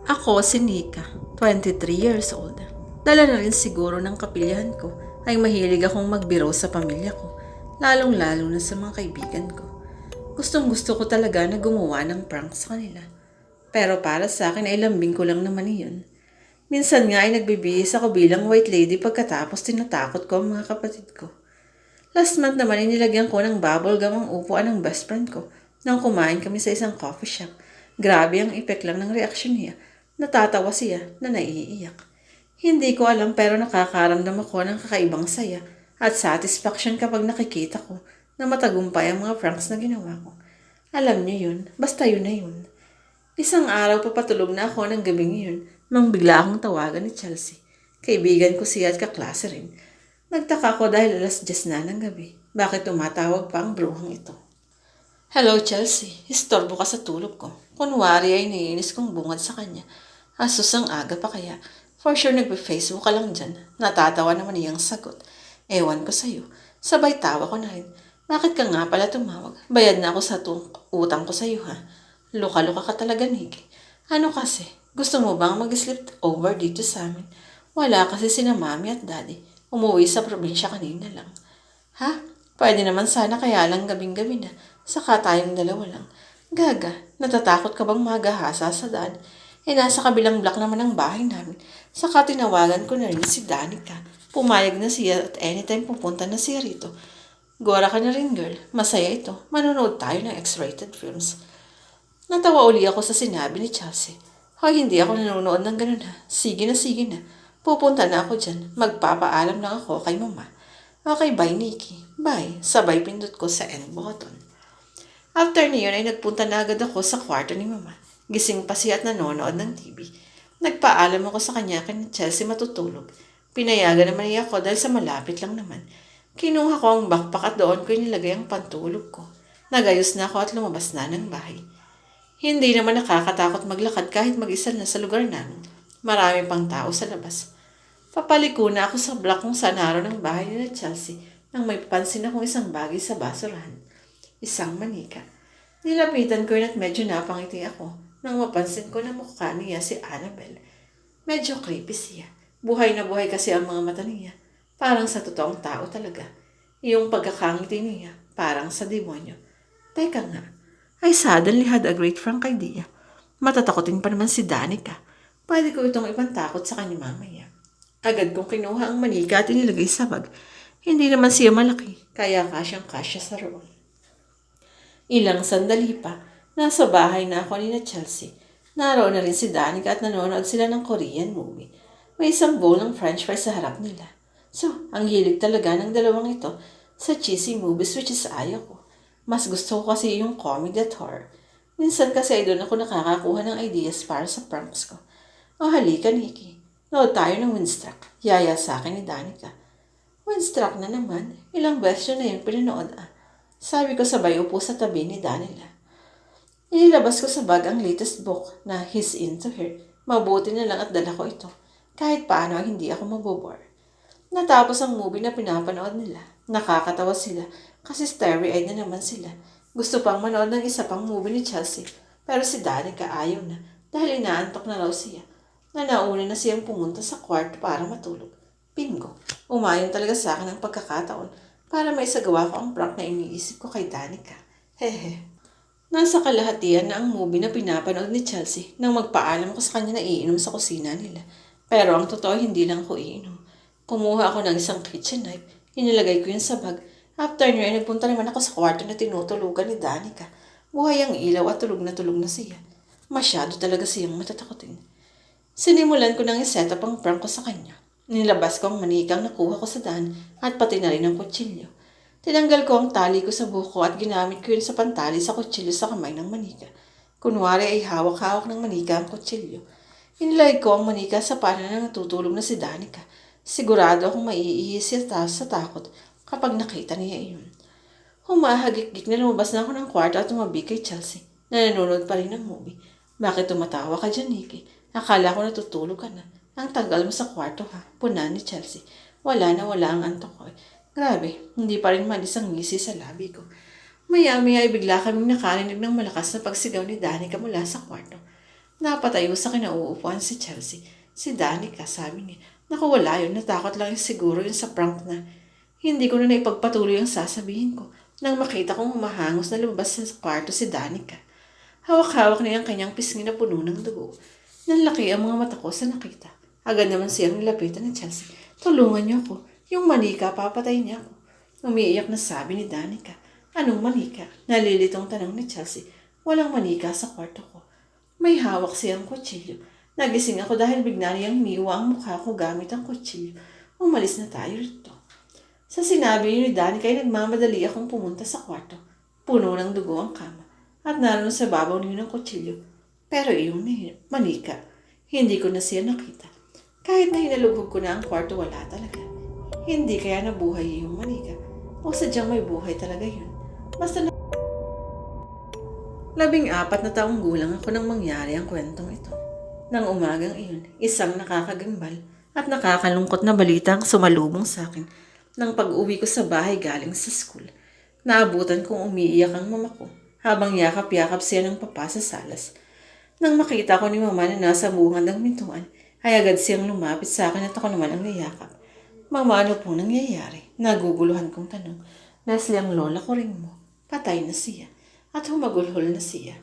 Ako si Nika, 23 years old. Dala na rin siguro ng kapilyahan ko ay mahilig akong magbiro sa pamilya ko, lalong-lalo na sa mga kaibigan ko. Gustong-gusto ko talaga na gumawa ng prank sa kanila. Pero para sa akin ay lambing ko lang naman iyon. Minsan nga ay nagbibihis ako bilang white lady pagkatapos tinatakot ko ang mga kapatid ko. Last month naman ay nilagyan ko ng bubble gum ang upuan ng best friend ko nang kumain kami sa isang coffee shop. Grabe ang epek lang ng reaksyon niya. Natatawa siya na naiiyak. Hindi ko alam pero nakakaramdam ako ng kakaibang saya at satisfaction kapag nakikita ko na matagumpay ang mga pranks na ginawa ko. Alam niyo yun, basta yun na yun. Isang araw papatulog na ako ng gabing iyon nang bigla akong tawagan ni Chelsea. Kaibigan ko siya at kaklase rin. Nagtaka ko dahil alas 10 na ng gabi. Bakit tumatawag pa ang bruhang ito? Hello Chelsea, istorbo ka sa tulog ko. Kunwari ay naiinis kong bungad sa kanya. Asus ang aga pa kaya. For sure nagpe-Facebook ka lang dyan. Natatawa naman iyang sagot. Ewan ko sa'yo. Sabay tawa ko na rin. Bakit ka nga pala tumawag? Bayad na ako sa utang ko sa'yo ha. Luka-luka ka talaga, Nick. Ano kasi? Gusto mo bang mag-sleep over dito sa amin? Wala kasi sina mami at daddy. Umuwi sa probinsya kanina lang. Ha? Pwede naman sana kaya lang gabing-gabi na. Saka tayong dalawa lang. Gaga, natatakot ka bang magahasa sa daan? Nasa kabilang block naman ang bahay namin. Saka tinawagan ko na rin si Danica. Pumayag na siya at anytime pupunta na siya rito. Gora ka na rin girl. Masaya ito. Manonood tayo ng X-rated films. Natawa uli ako sa sinabi ni Chelsea. Hoy, hindi ako nanonood ng ganun ha. Sige na, sige na. Pupunta na ako dyan. Magpapaalam lang ako kay mama. Okay, bye Nikki. Bye. Sabay pindot ko sa end button. After niyon ay nagpunta na agad ako sa kwarto ni mama. Gising pa siya at nanonood ng TV. Nagpaalam ako sa kanya kay Chelsea matutulog. Pinayagan naman niya ako dahil sa malapit lang naman. Kinuha ko ang backpack at doon ko inilagay ang pantulog ko. Nagayos na ako at lumabas na ng bahay. Hindi naman nakakatakot maglakad kahit mag-isa na sa lugar namin. Marami pang tao sa labas. Papaliko na ako sa block kung saan araw ng bahay ni Chelsea nang may papansin akong isang bagay sa basurahan. Isang manika. Nilapitan ko yun at medyo napangiti ako nang mapansin ko na mukha niya si Annabelle. Medyo creepy siya. Buhay na buhay kasi ang mga mata niya. Parang sa totoong tao talaga. Yung pagkakangiti niya, parang sa demonyo. Teka nga, I suddenly had a great frank idea. Matatakotin pa naman si Danica. Pwede ko itong ipantakot sa kanya mamaya. Agad kong kinuha ang manika at inilagay sa bag. Hindi naman siya malaki, kaya kasyang-kasya sa roon. Ilang sandali pa, nasa bahay na ako ni na Chelsea. Naroon na rin si Danica at nanonood sila ng Korean movie. May isang bowl ng french fries sa harap nila. So, ang hilig talaga ng dalawang ito sa cheesy movies which is ayaw ko. Mas gusto ko kasi yung comedy at horror. Minsan kasi ay doon ako nakakakuha ng ideas para sa pranks ko. O halika, Nikki. Nood tayo ng Windstruck. Yaya sa akin ni Danica. Windstruck na naman. Ilang beses na yun pinanood ah. Sabi ko sabay upo sa tabi ni Danila. Inilabas ko sa bag ang latest book na He's Into Her. Mabuti na lang at dala ko ito. Kahit paano hindi ako mabobore. Natapos ang movie na pinapanood nila. Nakakatawa sila kasi starry-eyed na naman sila. Gusto pang manood ng isa pang movie ni Chelsea pero si Danica ayaw na dahil inaantok na raw siya. Nauna na siyang pumunta sa kwarto para matulog. Bingo! Umayon talaga sa akin ang pagkakataon para maisagawa ko ang prank na iniisip ko kay Danica. Hehe. Nasa kalahatian na ang movie na pinapanood ni Chelsea nang magpaalam ko sa kanya na iinom sa kusina nila. Pero ang totoo hindi lang ko iinom. Kumuha ako ng isang kitchen knife. Inilagay ko yun sa bag. After nyo ay nagpunta naman ako sa kwarto na tinutulugan ni Danica. Buhay ang ilaw at tulog na siya. Masyado talaga siyang matatakotin. Sinimulan ko nang iset up ang prank ko sa kanya. Nilabas ko ang manikang nakuha ko sa daan at pati na rin ang kutsilyo. Tinanggal ko ang tali ko sa buhok at ginamit ko yun sa pantali sa kutsilyo sa kamay ng manika. Kunwari ay hawak-hawak ng manika ang kutsilyo. Inilagay ko ang manika sa pana na natutulog na si Danica. Sigurado akong maiihi siya sa takot kapag nakita niya iyon. Humahagik-gik na lumabas na ako ng kwarto at tumabi kay Chelsea na nanonood pa rin ng movie. Bakit tumatawa ka dyan, Nikki? Akala ko natutulog ka na. Ang tagal mo sa kwarto ha, puna ni Chelsea. Wala ang antok ko. Grabe, hindi pa rin malis ang ngisi sa labi ko. Maya-maya ay bigla kaming nakarinig ng malakas na pagsigaw ni Danica mula sa kwarto. Napatayo sa kinauupuan si Chelsea. Si Danica, sabi niya. Naku, wala yun. Natakot lang yung siguro yun sa prank na. Hindi ko na naipagpatuloy ang sasabihin ko nang makita kong humahangos na lumabas sa kwarto si Danica. Hawak-hawak niya ang kanyang pisngi na puno ng dugo. Nanlaki ang mga mata ko sa nakita. Agad naman siyang nilapitan ni Chelsea. Tulungan niyo ako. Yung manika, papatay niya ako. Umiiyak na sabi ni Danica. Anong manika? Nalilitong tanong ni Chelsea. Walang manika sa kwarto ko. May hawak siyang kutsilyo. Nagising ako dahil bigla niyang niwa ang mukha ko gamit ang kutsilyo. Umalis na tayo rito. Sa sinabi ni Danica ay nagmamadali akong pumunta sa kwarto. Puno ng dugo ang kama. At naroon sa babaw niyo ng kutsilyo. Pero iyon na manika. Hindi ko na siya nakita. Kahit na hinalugog ko na ang kwarto, wala talaga. Hindi kaya nabuhay yung manika. O sadyang may buhay talaga yun. Basta na 14 na taong gulang ako nang mangyari ang kwentong ito. Nang umagang iyon, isang nakakagambal at nakakalungkot na balita ang sumalubong sa akin nang pag-uwi ko sa bahay galing sa school. Naabutan kong umiiyak ang mama ko habang yakap-yakap siya ng papa sa salas. Nang makita ko ni mama na nasa buhan ng pintuan, ay agad siyang lumapit sa akin at ako naman ang niyakap. Mama, ano pong nangyayari? Naguguluhan kong tanong. Leslie, ang lola ko rin mo. Patay na siya. At humagulhol na siya.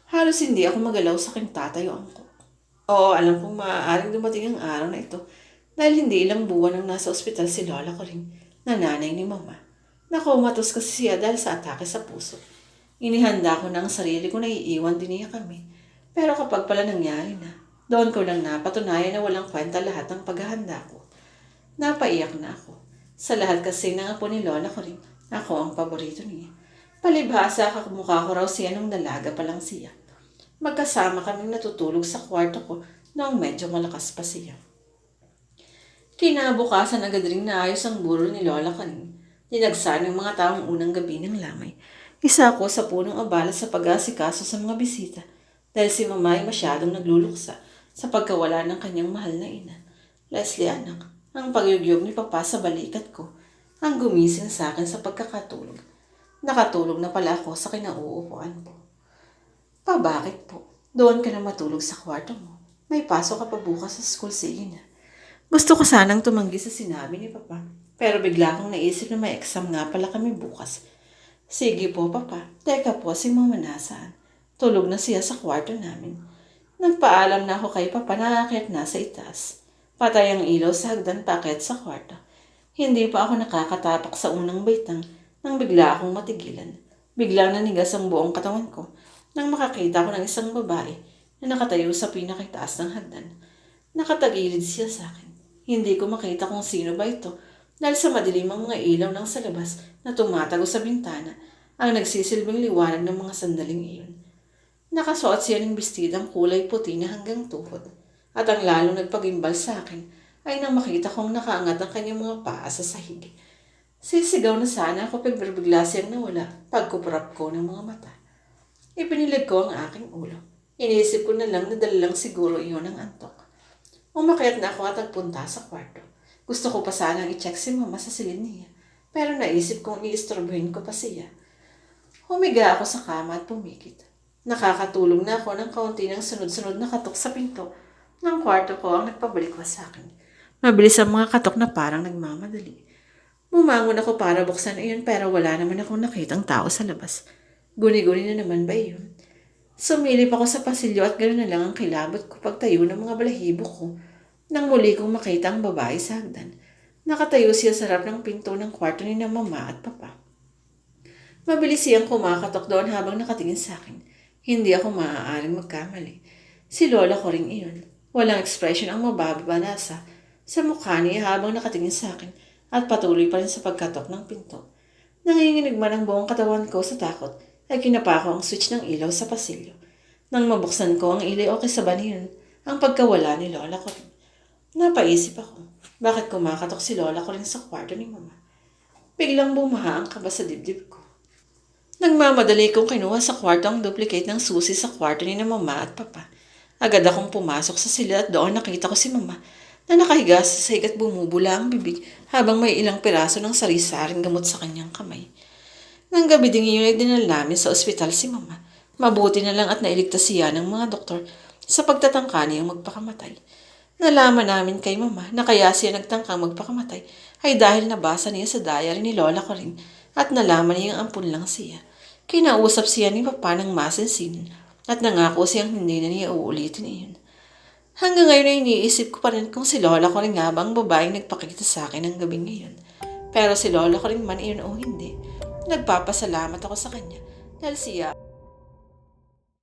Halos hindi ako magalaw sa aking tatayuan ko. Oo, alam kong maaaring dumating ang araw na ito dahil hindi ilang buwan ang nasa ospital si lola ko rin, na nanay ni mama. Nakumatos kasi siya dahil sa atake sa puso. Inihanda ko na ang sarili ko na iiwan din niya kami. Pero kapag pala nangyari na, doon ko lang napatunayan na walang kwenta lahat ng paghahanda ko. Napaiyak na ako. Sa lahat kasi ng apo ni lola ko rin, ako ang paborito niya. Palibhasa, kakamukha ko raw siya nung dalaga pa lang siya. Magkasama kaming natutulog sa kwarto ko noong medyo malakas pa siya. Kinabukasan agad ring naayos ang burol ni lola kanin. Dinagsa ng mga taong unang gabi ng lamay. Isa ako sa punong abala sa pag-asikaso sa mga bisita dahil si mama ay masyadong nagluluksa sa pagkawala ng kanyang mahal na ina. Leslie, anak, ang pagyugyog ni papa sa balikat ko ang gumising sa akin sa pagkakatulog. Nakatulog na pala ako sa kinauupuan ko. Pa, bakit po? Doon ka na matulog sa kwarto mo. May pasok ka pa bukas sa school, sige na. Gusto ko sanang tumanggi sa sinabi ni papa. Pero bigla kong naisip na may exam nga pala kami bukas. Sige po, papa. Teka po, si mama nasaan? Tulog na siya sa kwarto namin. Nagpaalam na ako kay papa na aakyat na sa itaas. Patay ang ilaw sa hagdan paakyat sa kwarto. Hindi pa ako nakakatapak sa unang baitang nang bigla akong matigilan. Biglang nanigas ang buong katawan ko nang makakita ko ng isang babae na nakatayo sa pinakitaas ng hagdan. Nakatagilid siya sa akin. Hindi ko makita kung sino ba ito dahil sa madilim ang mga ilaw ng sa labas na tumatago sa bintana ang nagsisilbing liwanag ng mga sandaling iyon. Nakasuot siya ng bestidang kulay puti na hanggang tuhod at ang lalong nagpagimbal sa akin ay nang makita kong nakaangat ang kanyang mga paa sa sahig. Sisigaw na sana ako pero bigla siyang nawala pagkuprap ko ng mga mata. Ipinilig ko ang aking ulo. Iniisip ko na lang na dala lang siguro iyon ang antok. Umakyat na ako at nagpunta sa kwarto. Gusto ko pa sanang i-check si mama sa silid niya. Pero naisip kong i-istorbohin ko pa siya. Humiga ako sa kama at pumikit. Nakakatulog na ako ng kaunti ng sunod-sunod na katok sa pinto ng kwarto ko ang nagpabalik sa akin. Mabilis ang mga katok na parang nagmamadali. Bumangon ako para buksan iyon pero wala naman akong nakitang tao sa labas. Guni-guni na naman ba iyon? Sumilip ako sa pasilyo at ganoon na lang ang kilabot ko pagtayo ng mga balahibo ko nang muli kong makita ang babae sa hagdan. Nakatayo siya sa harap ng pinto ng kwarto ni na mama at papa. Mabilis siyang kumakatok doon habang nakatingin sa akin. Hindi ako maaaring magkamali. Si lola ko rin iyon. Walang expression ang mababanasa sa mukha niya habang nakatingin sa akin at patuloy pa rin sa pagkatok ng pinto. Nanginginig man ang buong katawan ko sa takot ay kinapa ko ang switch ng ilaw sa pasilyo. Nang mabuksan ko ang ilaw o kasaba niyon, ang pagkawala ni lola ko rin. Napaisip ako, bakit kumakatok si lola ko rin sa kwarto ni mama? Biglang bumaha ang kaba sa dibdib ko. Nagmamadali kong kinuha sa kwarto ang duplicate ng susi sa kwarto ni na mama at papa. Agad akong pumasok sa sila at doon nakita ko si mama na nakahiga sa sahig at bumubula ang bibig habang may ilang piraso ng sari-saring gamot sa kanyang kamay. Nang gabi ding iyon ay dinala namin sa ospital si mama. Mabuti na lang at nailigtas siya ng mga doktor sa pagtatangka niyang magpakamatay. Nalaman namin kay Mama na kaya siya nagtangkang magpakamatay ay dahil nabasa niya sa diary ni Lola Coring at nalaman niyang ampun lang siya. Kinausap siya ni Papa ng masinsin at nangako siyang hindi na niya uulitin iyon. Hanggang ngayon ay iniisip ko pa rin kung si Lola Coring nga bang babaeng nagpakita sa akin ng gabing ngayon. Pero si Lola Coring man iyon o hindi, nagpapasalamat ako sa kanya dahil siya